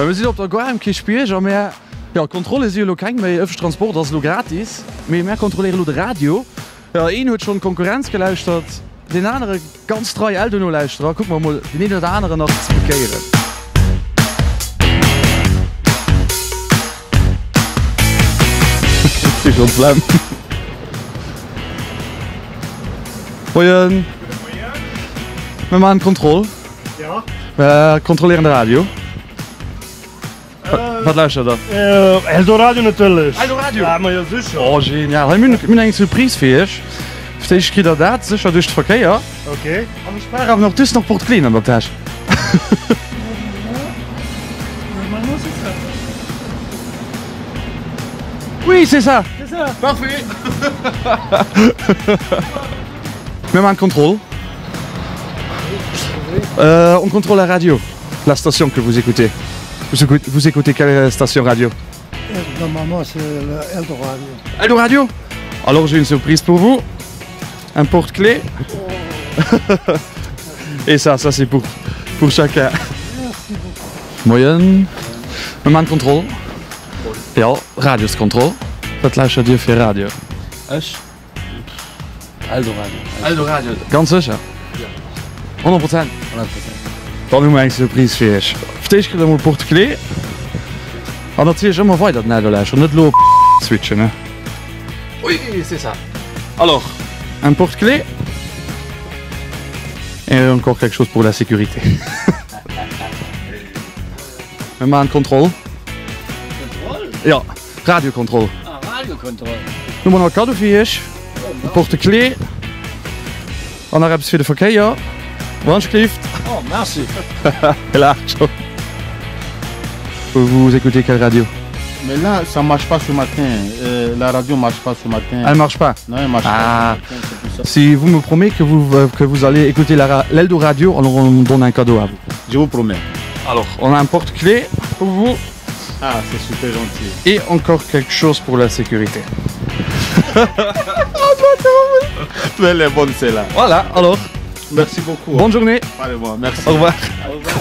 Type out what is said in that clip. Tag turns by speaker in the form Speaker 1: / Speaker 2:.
Speaker 1: Wir sind auf der Gar im Spiel, mehr ja, Kontrolle ist ja kein mehr öffentlicher Transport, das ist gratis. Wir mehr kontrollieren das Radio. Ja, ihn hat schon Konkurrenz geleistet, den anderen ganz drei Eltern nur leisten. Gucken wir mal, den einen oder anderen noch zu bekehren. Das ist schon schlimm. Moin. Wir machen Kontrolle.
Speaker 2: Ja.
Speaker 1: Wir kontrollieren das Radio. Was luistert da?
Speaker 2: Eldoradio natürlich.
Speaker 1: Eldoradio?
Speaker 2: Ja, maar ja, sicher.
Speaker 1: Oh, genial. Ich bin eine Surprise für dich. Ich kriege das sicher durch den Verkehr.
Speaker 2: Okay.
Speaker 1: Aber ich spare auch noch das noch Portemonnaie in der Tasche.
Speaker 2: Man muss es haben.
Speaker 1: Oui, c'est ça.
Speaker 2: C'est ça.
Speaker 1: Parfait. Wir machen Kontrolle. On contrôle la radio, la station que vous écoutez. Vous écoutez quelle station radio?
Speaker 2: Normalement, c'est Eldoradio.
Speaker 1: Eldoradio. Alors j'ai une surprise pour vous. Un porte-clés. Et ça c'est pour chacun.
Speaker 2: Merci beaucoup.
Speaker 1: Moyen. Wir machen Kontrolle. Ja, Radioskontrolle. Was luistert ihr für Radio?
Speaker 3: Ich? Eldoradio.
Speaker 1: Eldoradio. Ganz sicher? Ja. 100%? 100%. Dan doen we een surprise voor je. Vertel je dan een portemonnee. En dat zie je helemaal verder naar de lijst. Niet lopen switchen. Hè. Oui, c'est ça. Alors, un porte-clés. Et encore quelque chose pour la sécurité. We maken contrôle.
Speaker 3: Controle?
Speaker 1: Ja, radiocontrole.
Speaker 3: Ah, radiocontrole.
Speaker 1: Noem maar een cadeau voor je. Een porte-clés. En dan hebben ze voor de verkeer. Alsjeblieft.
Speaker 3: Oh, merci.
Speaker 1: Là, vous écoutez quelle radio?
Speaker 4: Mais là, ça marche pas ce matin. La radio marche pas ce matin.
Speaker 1: Elle marche pas?
Speaker 4: Non, elle marche pas ce matin, c'est pour ça.
Speaker 1: Si vous me promettez que vous allez écouter l'Eldo Radio, alors on donne un cadeau à vous.
Speaker 4: Je vous promets.
Speaker 1: Alors, on a un porte-clés pour vous.
Speaker 4: Ah, c'est super gentil.
Speaker 1: Et encore quelque chose pour la sécurité.
Speaker 4: Mais elle est bonne celle-là.
Speaker 1: Voilà, alors,
Speaker 4: Merci beaucoup.
Speaker 1: bonne journée.
Speaker 4: Allez, bon, merci.
Speaker 1: Au revoir.
Speaker 4: Au revoir.